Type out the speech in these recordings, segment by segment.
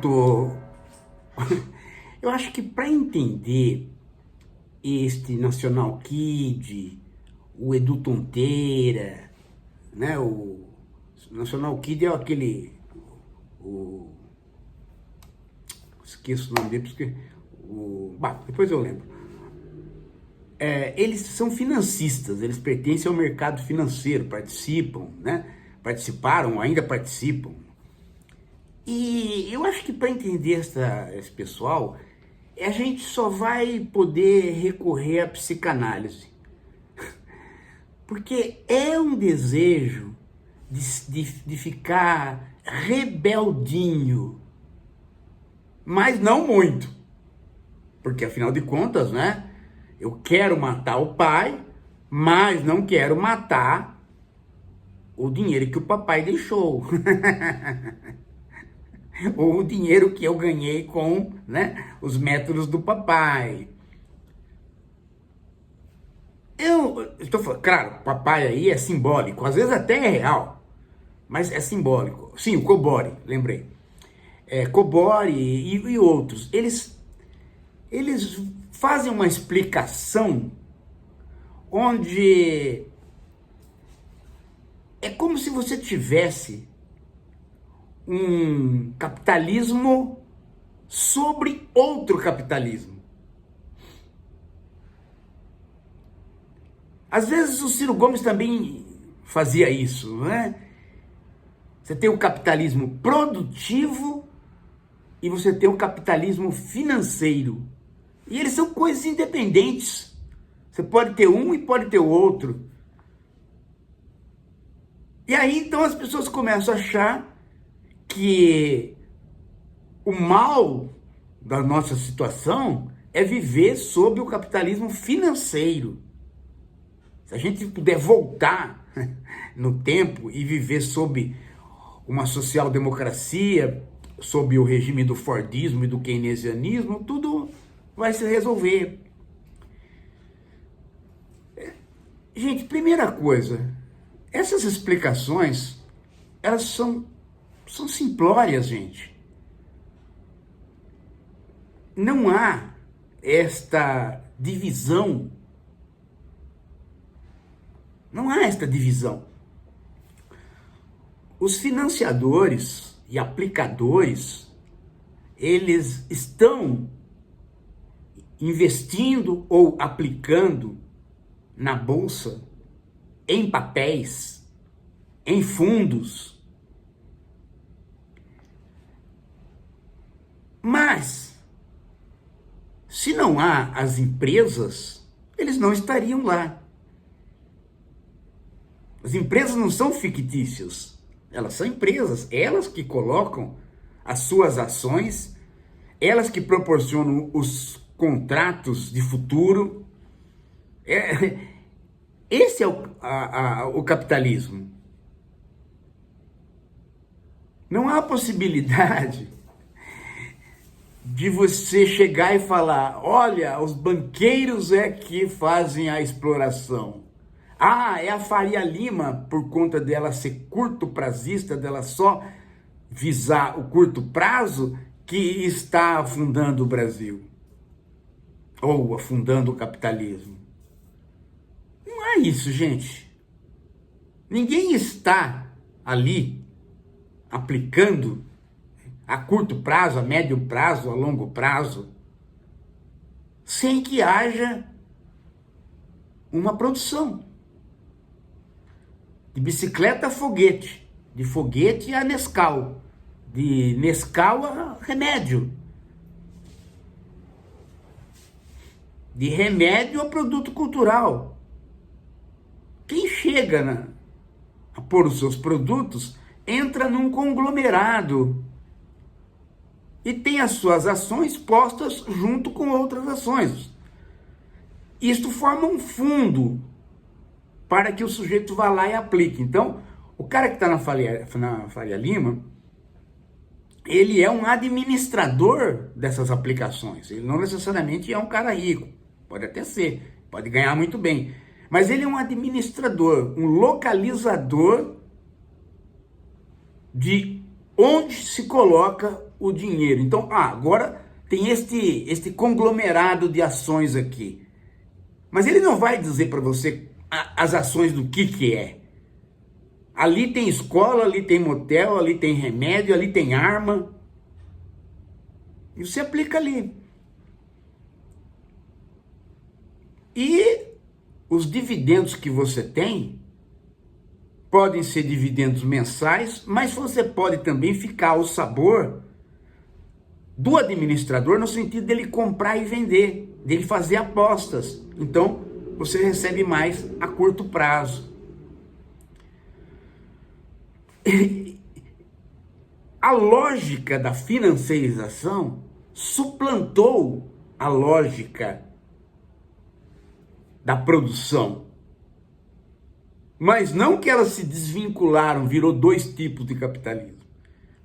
tô... Eu acho que para entender este National Kid, o Edu Tonteira, né? O National Kid é aquele... esqueço o nome dele, porque... depois eu lembro. Eles são financistas, eles pertencem ao mercado financeiro, participam, né? Participaram, ainda participam. E eu acho que para entender esse pessoal, a gente só vai poder recorrer à psicanálise. Porque é um desejo de ficar rebeldinho, mas não muito. Porque afinal de contas, né? Eu quero matar o pai, mas não quero matar o dinheiro que o papai deixou. Ou o dinheiro que eu ganhei com, né, os métodos do papai. Eu estou falando, claro, papai aí é simbólico, às vezes até é real, mas é simbólico. Sim, o Cobori, lembrei. Cobori e outros, eles fazem uma explicação onde é como se você tivesse um capitalismo sobre outro capitalismo. Às vezes o Ciro Gomes também fazia isso, né? Você tem o capitalismo produtivo e você tem o capitalismo financeiro. E eles são coisas independentes. Você pode ter um e pode ter o outro. E aí então as pessoas começam a achar que o mal da nossa situação é viver sob o capitalismo financeiro. Se a gente puder voltar no tempo e viver sob uma social-democracia, sob o regime do Fordismo e do keynesianismo, tudo vai se resolver. Gente, primeira coisa, essas explicações, elas são simplórias, gente. Não há esta divisão. Não há esta divisão. Os financiadores e aplicadores, eles estão investindo ou aplicando na bolsa, em papéis, em fundos. Mas, se não há as empresas, eles não estariam lá. As empresas não são fictícias, elas são empresas, elas que colocam as suas ações, elas que proporcionam os contratos de futuro. Esse é o capitalismo. Não há possibilidade de você chegar e falar, olha, os banqueiros é que fazem a exploração. Ah, é a Faria Lima, por conta dela ser curto prazista, dela só visar o curto prazo, que está afundando o Brasil. Ou afundando o capitalismo. Não é isso, gente. Ninguém está ali aplicando a curto prazo, a médio prazo, a longo prazo, sem que haja uma produção. De bicicleta a foguete, de foguete a Nescau, de Nescau a remédio, de remédio a produto cultural. Quem chega a pôr os seus produtos entra num conglomerado e tem as suas ações postas junto com outras ações. Isto forma um fundo para que o sujeito vá lá e aplique. Então, o cara que está na Faria Lima, ele é um administrador dessas aplicações. Ele não necessariamente é um cara rico. Pode até ser, pode ganhar muito bem. Mas ele é um administrador, um localizador de onde se coloca o dinheiro. Então, agora tem este conglomerado de ações aqui. Mas ele não vai dizer para você as ações do que é. Ali tem escola, ali tem motel, ali tem remédio, ali tem arma. E você aplica ali. E os dividendos que você tem podem ser dividendos mensais, mas você pode também ficar ao sabor do administrador no sentido dele comprar e vender, dele fazer apostas. Então, você recebe mais a curto prazo. A lógica da financiarização suplantou a lógica da produção. Mas não que elas se desvincularam, virou dois tipos de capitalismo.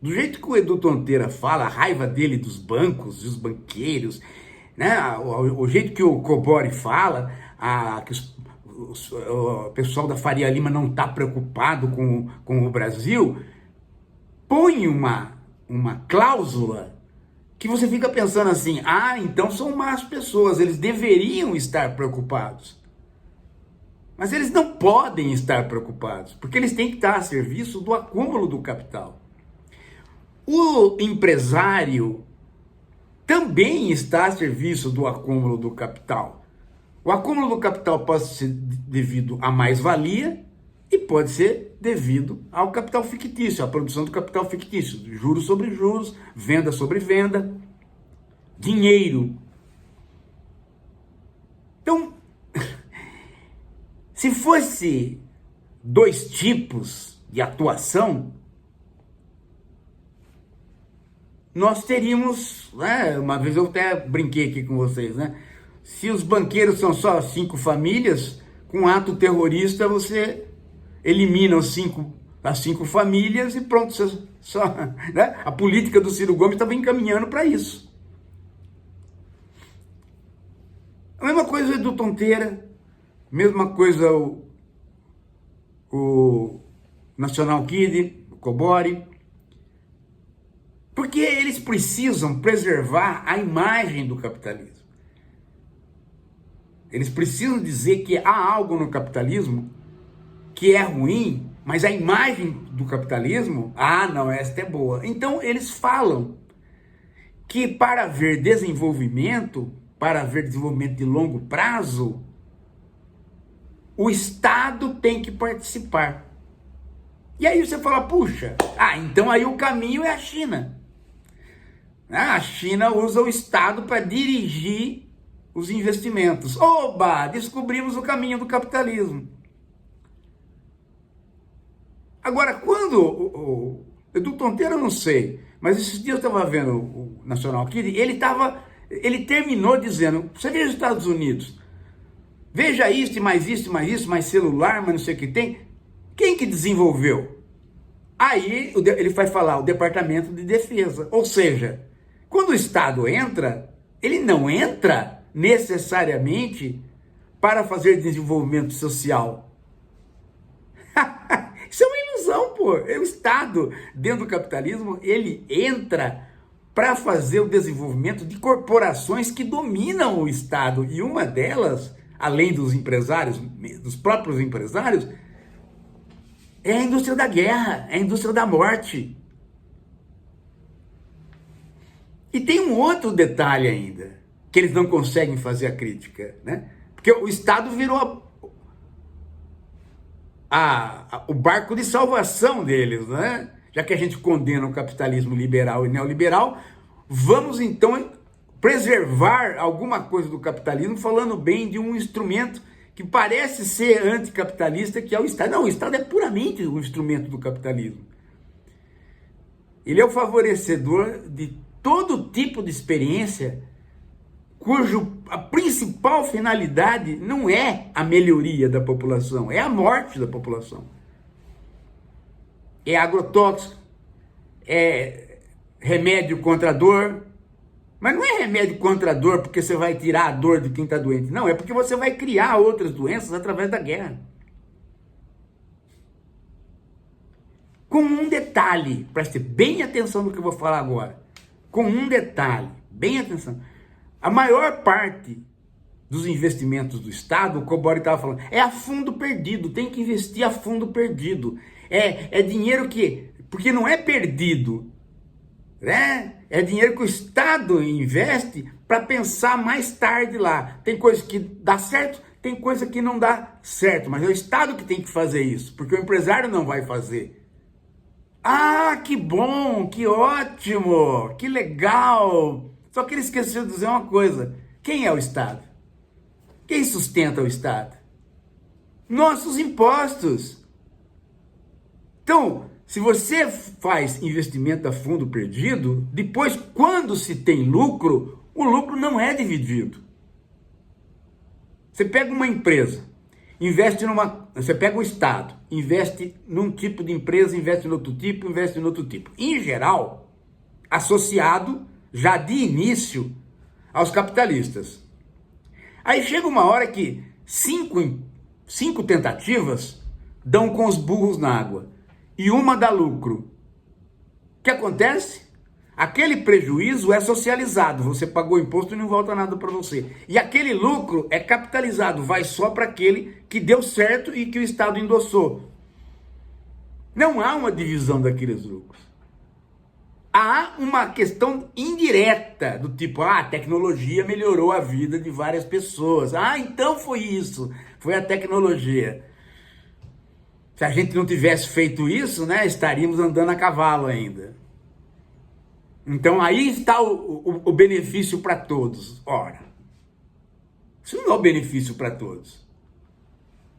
Do jeito que o Edu Tonteira fala, a raiva dele dos bancos, dos banqueiros, né? O jeito que o Cobori fala, que o pessoal da Faria Lima não está preocupado com o Brasil, põe uma cláusula que você fica pensando assim, então são más pessoas, eles deveriam estar preocupados. Mas eles não podem estar preocupados, porque eles têm que estar a serviço do acúmulo do capital. O empresário também está a serviço do acúmulo do capital. O acúmulo do capital pode ser devido à mais-valia e pode ser devido ao capital fictício, à produção do capital fictício, juros sobre juros, venda sobre venda, dinheiro. Então, se fosse dois tipos de atuação, nós teríamos, né, uma vez eu até brinquei aqui com vocês, né? Se os banqueiros são só 5 famílias, com um ato terrorista você elimina as 5 famílias e pronto, né? A política do Ciro Gomes estava encaminhando para isso. A mesma coisa do Tonteira, mesma coisa o National Kid, o Cobori, porque eles precisam preservar a imagem do capitalismo. Eles precisam dizer que há algo no capitalismo que é ruim, mas a imagem do capitalismo, não, esta é boa. Então eles falam que para haver desenvolvimento de longo prazo, o Estado tem que participar. E aí você fala, puxa, então aí o caminho é a China. A China usa o Estado para dirigir os investimentos. Oba, descobrimos o caminho do capitalismo. Agora, quando o Edu Tonteira, eu não sei, mas esses dias eu estava vendo o National Kid, ele terminou dizendo, você veja os Estados Unidos, veja isso, mais isso, mais isso, mais celular, mais não sei o que tem. Quem que desenvolveu? Aí ele vai falar o Departamento de Defesa. Ou seja, quando o Estado entra, ele não entra necessariamente para fazer desenvolvimento social. Isso é uma ilusão, pô. O Estado, dentro do capitalismo, ele entra para fazer o desenvolvimento de corporações que dominam o Estado. E uma delas, além dos empresários, dos próprios empresários, é a indústria da guerra, é a indústria da morte. E tem um outro detalhe ainda, que eles não conseguem fazer a crítica, né? Porque o Estado virou o barco de salvação deles, né? Já que a gente condena o capitalismo liberal e neoliberal, vamos então preservar alguma coisa do capitalismo falando bem de um instrumento que parece ser anticapitalista, que é o Estado. Não, o Estado é puramente um instrumento do capitalismo. Ele é o favorecedor de todo tipo de experiência a principal finalidade não é a melhoria da população, é a morte da população. É agrotóxico, é remédio contra a dor, mas não é remédio contra a dor porque você vai tirar a dor de quem está doente, não, é porque você vai criar outras doenças através da guerra. Com um detalhe, preste bem atenção no que eu vou falar agora. com um detalhe, bem atenção, a maior parte dos investimentos do Estado, o Cobori estava falando, é a fundo perdido, tem que investir a fundo perdido. É dinheiro porque não é perdido, né? É dinheiro que o Estado investe para pensar mais tarde lá. Tem coisa que dá certo, tem coisa que não dá certo, mas é o Estado que tem que fazer isso, porque o empresário não vai fazer. Ah, que bom, que ótimo, que legal. Só que ele esqueceu de dizer uma coisa. Quem é o Estado? Quem sustenta o Estado? Nossos impostos. Então, se você faz investimento a fundo perdido, depois, quando se tem lucro, o lucro não é dividido. Você pega uma empresa, você pega o Estado, investe num tipo de empresa, investe em outro tipo, investe em outro tipo. Em geral, associado já de início aos capitalistas. Aí chega uma hora que cinco tentativas dão com os burros na água e uma dá lucro. O que acontece? Aquele prejuízo é socializado, você pagou imposto e não volta nada para você. E aquele lucro é capitalizado, vai só para aquele que deu certo e que o Estado endossou. Não há uma divisão daqueles lucros. Há uma questão indireta, do tipo, a tecnologia melhorou a vida de várias pessoas. Então foi isso, foi a tecnologia. Se a gente não tivesse feito isso, né, estaríamos andando a cavalo ainda. Então aí está o benefício para todos. Ora, isso não é o benefício para todos.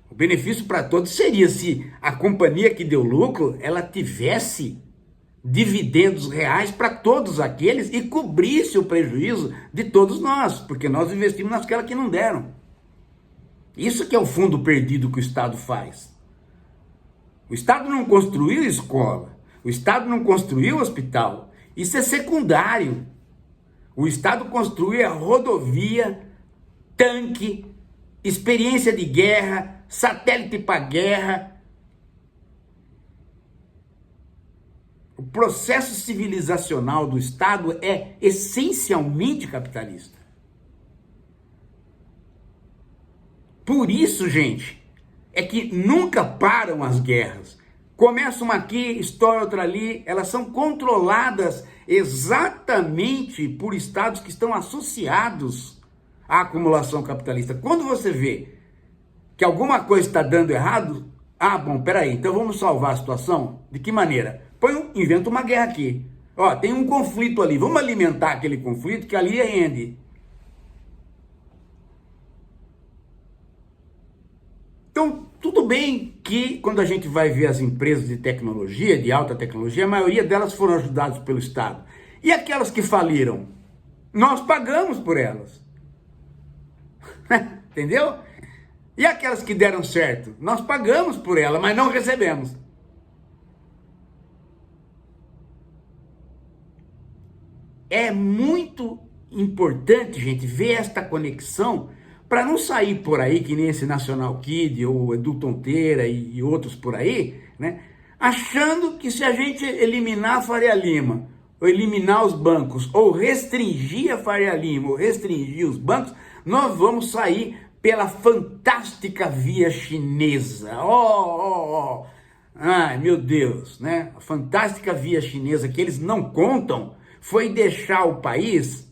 O benefício para todos seria se a companhia que deu lucro, ela tivesse dividendos reais para todos aqueles e cobrisse o prejuízo de todos nós, porque nós investimos naquela que não deram. Isso que é o fundo perdido que o Estado faz. O Estado não construiu escola, o Estado não construiu hospital, isso é secundário. O Estado construiu a rodovia, tanque, experiência de guerra, satélite para guerra. O processo civilizacional do Estado é essencialmente capitalista. Por isso, gente, é que nunca param as guerras. Começa uma aqui, estoura outra ali, elas são controladas exatamente por estados que estão associados à acumulação capitalista. Quando você vê que alguma coisa está dando errado, bom, peraí, então vamos salvar a situação? De que maneira? Inventa uma guerra aqui. Tem um conflito ali, vamos alimentar aquele conflito que ali rende. Então, tudo bem que quando a gente vai ver as empresas de tecnologia, de alta tecnologia, a maioria delas foram ajudadas pelo Estado. E aquelas que faliram? Nós pagamos por elas. Entendeu? E aquelas que deram certo? Nós pagamos por elas, mas não recebemos. É muito importante, gente, ver esta conexão para não sair por aí, que nem esse National Kid, ou Edu Tonteira e outros por aí, né? Achando que se a gente eliminar a Faria Lima, ou eliminar os bancos, ou restringir a Faria Lima, ou restringir os bancos, nós vamos sair pela fantástica via chinesa. Ai, meu Deus, né? A fantástica via chinesa que eles não contam foi deixar o país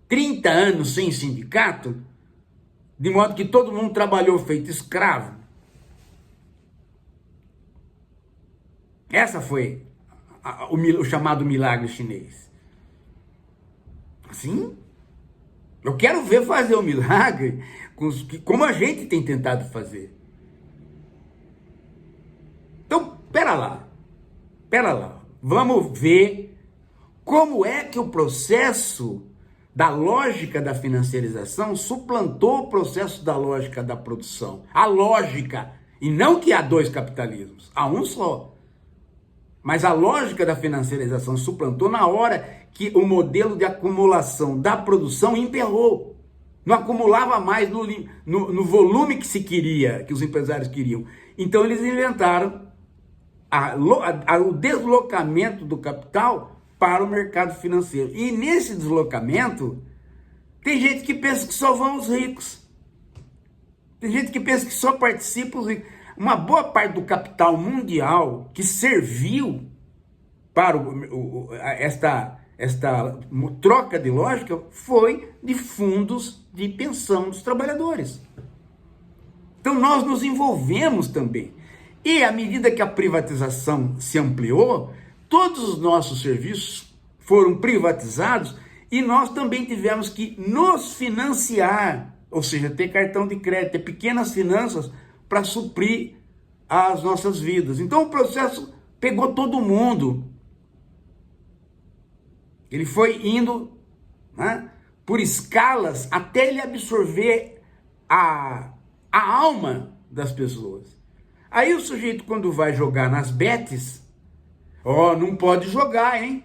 30 anos sem sindicato, de modo que todo mundo trabalhou feito escravo. Essa foi o chamado milagre chinês. Assim, eu quero ver fazer o milagre como a gente tem tentado fazer. Então, pera lá. Vamos ver como é que o processo da lógica da financiarização suplantou o processo da lógica da produção. A lógica, e não que há dois capitalismos, há um só. Mas a lógica da financiarização suplantou na hora que o modelo de acumulação da produção emperrou. Não acumulava mais no volume que se queria, que os empresários queriam. Então eles inventaram o deslocamento do capital para o mercado financeiro. E nesse deslocamento, tem gente que pensa que só vão os ricos. Tem gente que pensa que só participam os ricos. Uma boa parte do capital mundial que serviu para esta troca de lógica foi de fundos de pensão dos trabalhadores. Então nós nos envolvemos também. E à medida que a privatização se ampliou, todos os nossos serviços foram privatizados e nós também tivemos que nos financiar, ou seja, ter cartão de crédito, ter pequenas finanças para suprir as nossas vidas. Então o processo pegou todo mundo. Ele foi indo, né, por escalas até ele absorver a alma das pessoas. Aí o sujeito, quando vai jogar nas bets, não pode jogar, hein?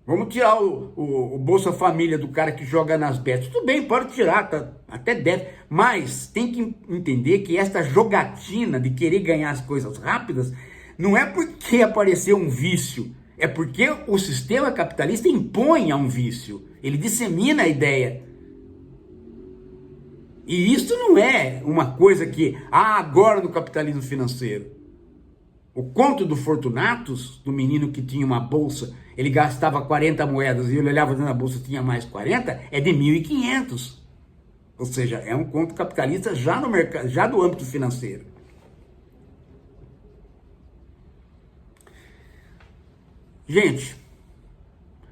Vamos tirar o Bolsa Família do cara que joga nas bets. Tudo bem, pode tirar, tá, até deve. Mas tem que entender que esta jogatina de querer ganhar as coisas rápidas não é porque apareceu um vício. É porque o sistema capitalista impõe a um vício. Ele dissemina a ideia. E isso não é uma coisa que, agora no capitalismo financeiro. O conto do Fortunatus, do menino que tinha uma bolsa, ele gastava 40 moedas e ele olhava dentro da bolsa e tinha mais 40, é de 1.500. Ou seja, é um conto capitalista já no mercado, já do âmbito financeiro. Gente,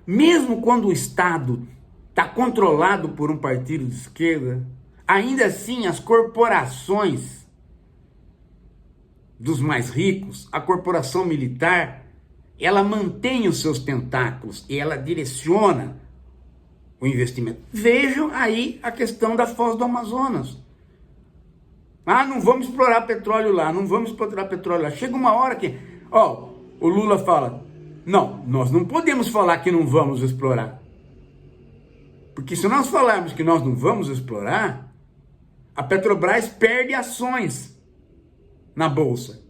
mesmo quando o Estado está controlado por um partido de esquerda, ainda assim as corporações dos mais ricos, a corporação militar, ela mantém os seus tentáculos e ela direciona o investimento. Vejam aí a questão da Foz do Amazonas. Não vamos explorar petróleo lá, não vamos explorar petróleo lá. Chega uma hora que, o Lula fala, não, nós não podemos falar que não vamos explorar. Porque se nós falarmos que nós não vamos explorar, a Petrobras perde ações na Bolsa.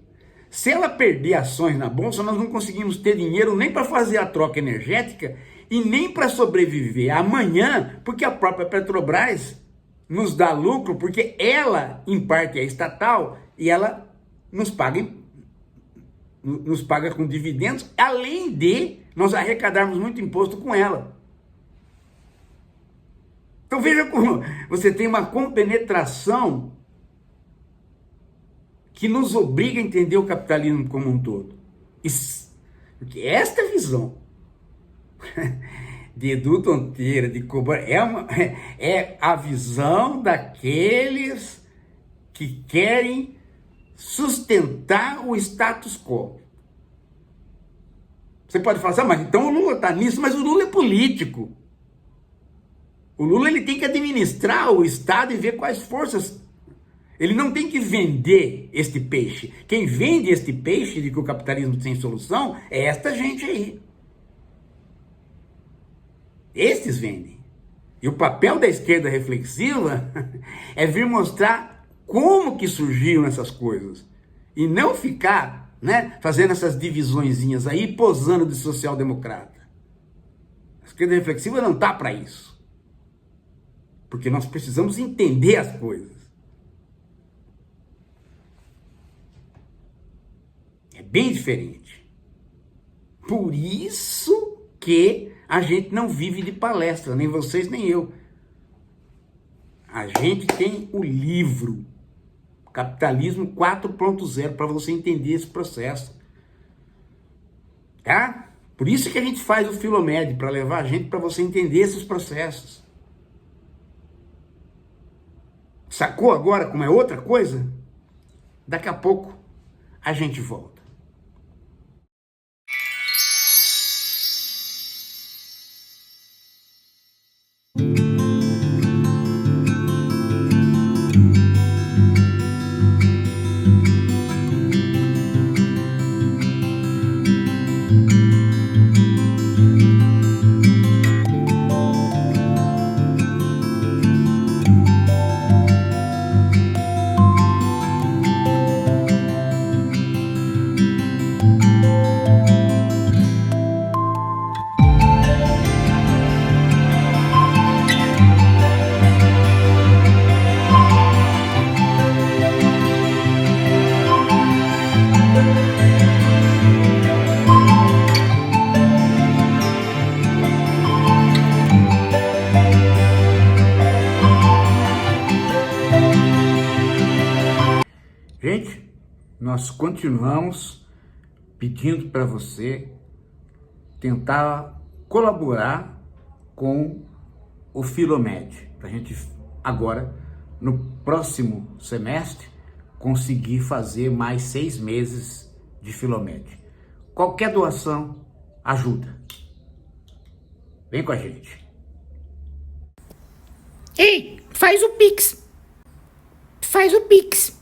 Se ela perder ações na Bolsa, nós não conseguimos ter dinheiro nem para fazer a troca energética e nem para sobreviver amanhã, porque a própria Petrobras nos dá lucro, porque ela, em parte, é estatal e ela nos paga com dividendos, além de nós arrecadarmos muito imposto com ela. Então veja como você tem uma compenetração que nos obriga a entender o capitalismo como um todo. Porque esta visão de Edu Tonteira, de Cobra, é a visão daqueles que querem sustentar o status quo. Você pode falar assim, mas então o Lula está nisso, mas o Lula é político. O Lula ele tem que administrar o Estado e ver quais forças. Ele não tem que vender este peixe. Quem vende este peixe de que o capitalismo tem solução é esta gente aí. Estes vendem. E o papel da esquerda reflexiva é vir mostrar como que surgiram essas coisas. E não ficar, fazendo essas divisõezinhas aí, posando de social-democrata. A esquerda reflexiva não está para isso. Porque nós precisamos entender as coisas. É bem diferente. Por isso que a gente não vive de palestra, nem vocês nem eu. A gente tem o livro Capitalismo 4.0 para você entender esse processo. Tá? Por isso que a gente faz o Filomed, para levar a gente para você entender esses processos. Sacou agora como é outra coisa? Daqui a pouco a gente volta. nós continuamos pedindo para você tentar colaborar com o Filomed, para a gente agora, no próximo semestre, conseguir fazer mais 6 meses de Filomed. Qualquer doação ajuda. Vem com a gente. Ei, faz o Pix. Faz o Pix.